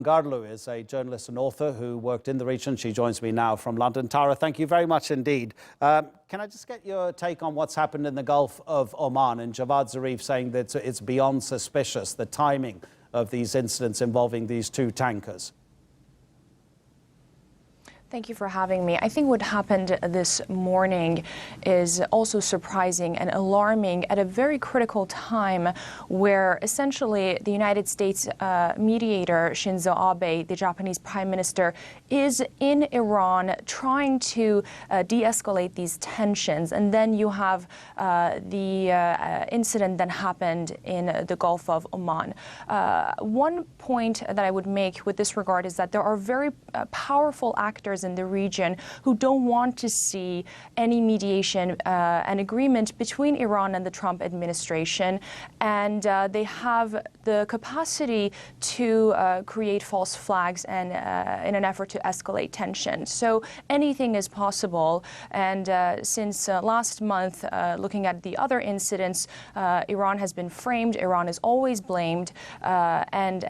Kangarlou is a journalist and author who worked in the region. She joins me now from London. Tara, thank you very much indeed. Can I just get your take on what's happened in the Gulf of Oman? And Javad Zarif saying that it's beyond suspicious, the timing of these incidents involving these two tankers. Thank you for having me. I think what happened this morning is also surprising and alarming at a very critical time where essentially the United States mediator Shinzo Abe, the Japanese prime minister, is in Iran trying to de-escalate these tensions. And then you have the incident that happened in the Gulf of Oman. One point that I would make with this regard is that there are very powerful actors in the region who don't want to see any mediation and agreement between Iran and the Trump administration, and they have the capacity to create false flags and in an effort to escalate tension. So anything is possible, and since last month, looking at the other incidents, Iran has been framed, Iran is always blamed, and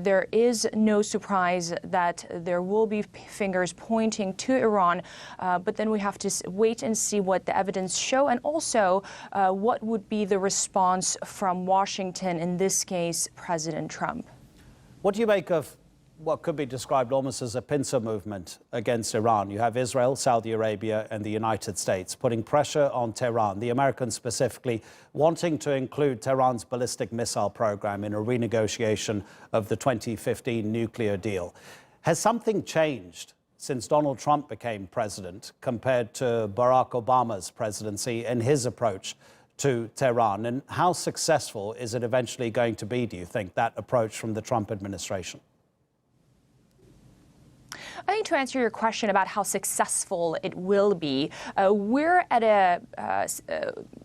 there is no surprise that there will be fingers pointing to Iran, but then we have to wait and see what the evidence show, and also what would be the response from Washington, in this case, President Trump. What do you make of what could be described almost as a pincer movement against Iran? You have Israel, Saudi Arabia and the United States putting pressure on Tehran, the Americans specifically wanting to include Tehran's ballistic missile program in a renegotiation of the 2015 nuclear deal. Has something changed since Donald Trump became president compared to Barack Obama's presidency and his approach to Tehran? And how successful is it eventually going to be, do you think, that approach from the Trump administration? I think to answer your question about how successful it will be, we're at a,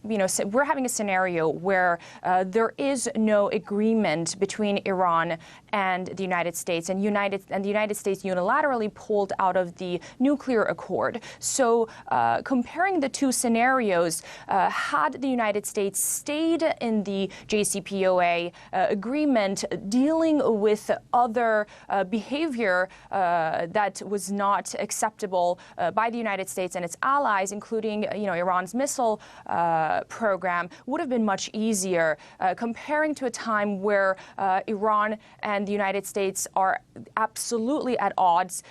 we're having a scenario where there is no agreement between Iran and the United States, and the United States unilaterally pulled out of the nuclear accord. So comparing the two scenarios, had the United States stayed in the JCPOA agreement dealing with other behavior that was not acceptable by the United States and its allies, including Iran's missile program, would have been much easier. Comparing to a time where Iran and the United States are absolutely at odds,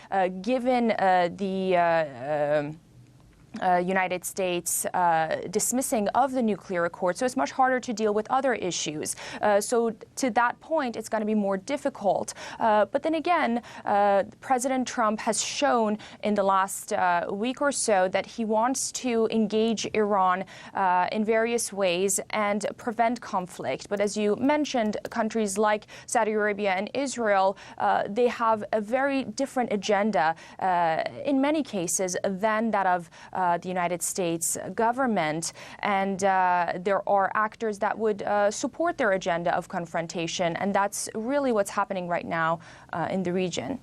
given the United States dismissing of the nuclear accord. So it's much harder to deal with other issues. So to that point, it's going to be more difficult. But then again, President Trump has shown in the last week or so that he wants to engage Iran in various ways and prevent conflict. But as you mentioned, countries like Saudi Arabia and Israel, they have a very different agenda in many cases than that of the United States government, and there are actors that would support their agenda of confrontation, and that's really what's happening right now in the region.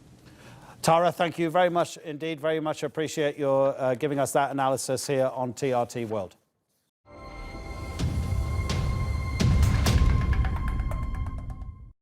Tara, thank you very much indeed. Very much appreciate your giving us that analysis here on TRT World.